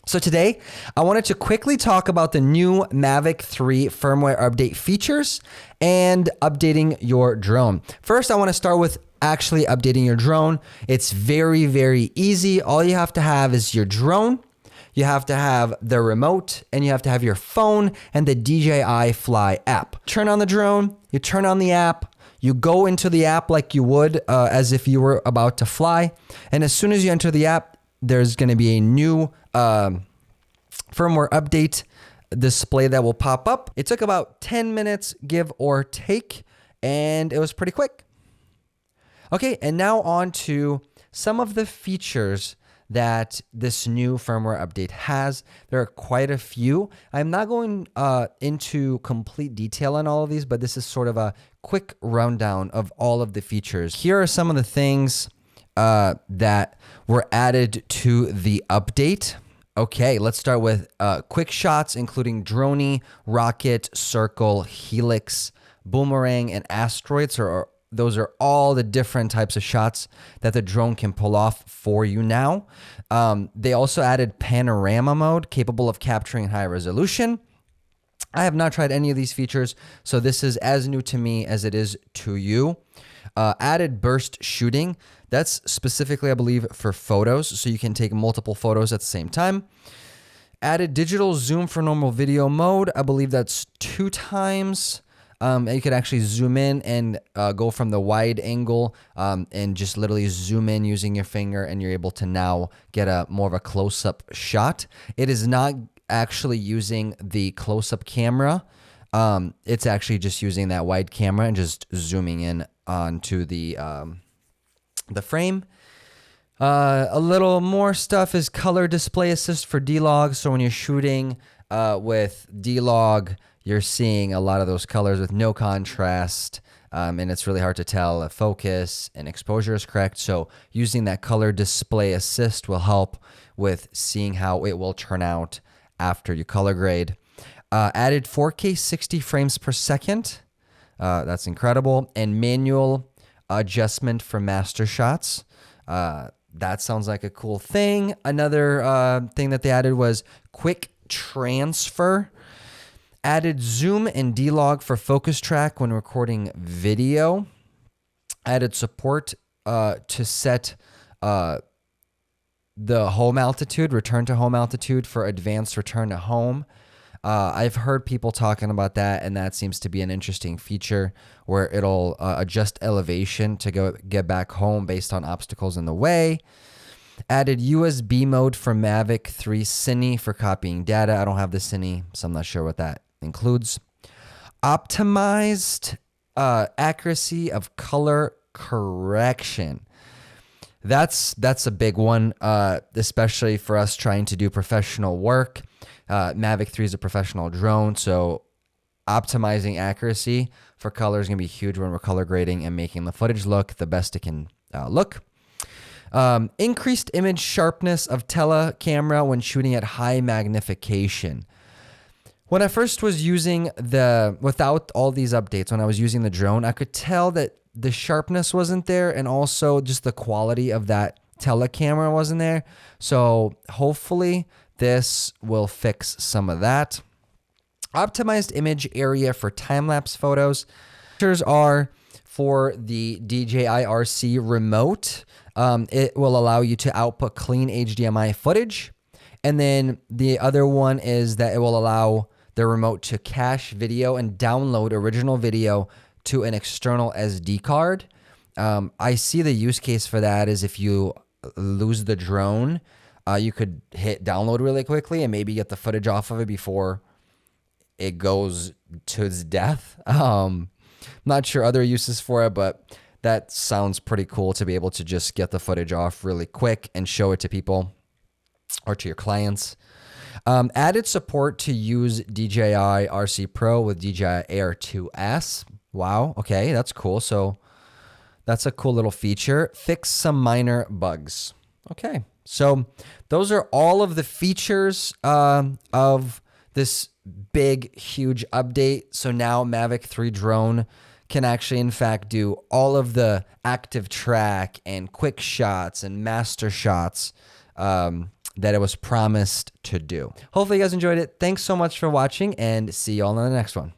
So today, I wanted to quickly talk about the new Mavic 3 firmware update features and updating your drone. First, I want to start with actually updating your drone. It's very, very easy. All you have to have is your drone. You have to have the remote, and you have to have your phone and the DJI Fly app. Turn on the drone, you turn on the app, you go into the app like you would as if you were about to fly. And as soon as you enter the app, there's going to be a new firmware update display that will pop up. It took about 10 minutes, give or take, and it was pretty quick. Okay, and now on to some of the features that this new firmware update has. There are quite a few. I'm not going into complete detail on all of these, but this is sort of a quick rundown of all of the features. Here are some of the things that were added to the update. Okay, let's start with quick shots, including drone, rocket, circle, helix, boomerang, and asteroids. Those are all the different types of shots that the drone can pull off for you now. They also added Panorama Mode, capable of capturing high resolution. I have not tried any of these features, so this is as new to me as it is to you. Added burst shooting. That's specifically, I believe, for photos, so you can take multiple photos at the same time. Added digital zoom for normal video mode. I believe that's 2 times. You could actually zoom in and go from the wide angle and just literally zoom in using your finger, and you're able to now get a more of a close-up shot. It is not actually using the close-up camera. It's actually just using that wide camera and just zooming in onto the frame. A little more stuff is color display assist for D-Log. So when you're shooting with D-Log, you're seeing a lot of those colors with no contrast, and it's really hard to tell if focus and exposure is correct. So using that color display assist will help with seeing how it will turn out after you color grade. Added 4K 60 frames per second. That's incredible. And manual adjustment for master shots. That sounds like a cool thing. Another thing that they added was quick transfer. Added zoom and D-Log for focus track when recording video. Added support to set the home altitude, return to home altitude for advanced return to home. I've heard people talking about that, and that seems to be an interesting feature where it'll adjust elevation to get back home based on obstacles in the way. Added USB mode for Mavic 3 Cine for copying data. I don't have the Cine, so I'm not sure what that includes. Optimized accuracy of color correction. That's a big one, especially for us trying to do professional work. Mavic 3 is a professional drone, so optimizing accuracy for color is going to be huge when we're color grading and making the footage look the best it can look. Increased image sharpness of telecamera when shooting at high magnification. When I first was using without all these updates, when I was using the drone, I could tell that the sharpness wasn't there, and also just the quality of that telecamera wasn't there. So hopefully this will fix some of that. Optimized image area for time-lapse photos. Features are for the DJI RC remote. It will allow you to output clean HDMI footage. And then the other one is that it will allow the remote to cache video and download original video to an external SD card. I see the use case for that is if you lose the drone, you could hit download really quickly and maybe get the footage off of it before it goes to its death. Not sure other uses for it, but that sounds pretty cool to be able to just get the footage off really quick and show it to people or to your clients. Added support to use DJI RC Pro with DJI Air 2S. Wow. Okay, that's cool. So that's a cool little feature. Fix some minor bugs. Okay. So those are all of the features of this big, huge update. So now Mavic 3 drone can actually, in fact, do all of the active track and quick shots and master shots that it was promised to do. Hopefully you guys enjoyed it. Thanks so much for watching and see you all in the next one.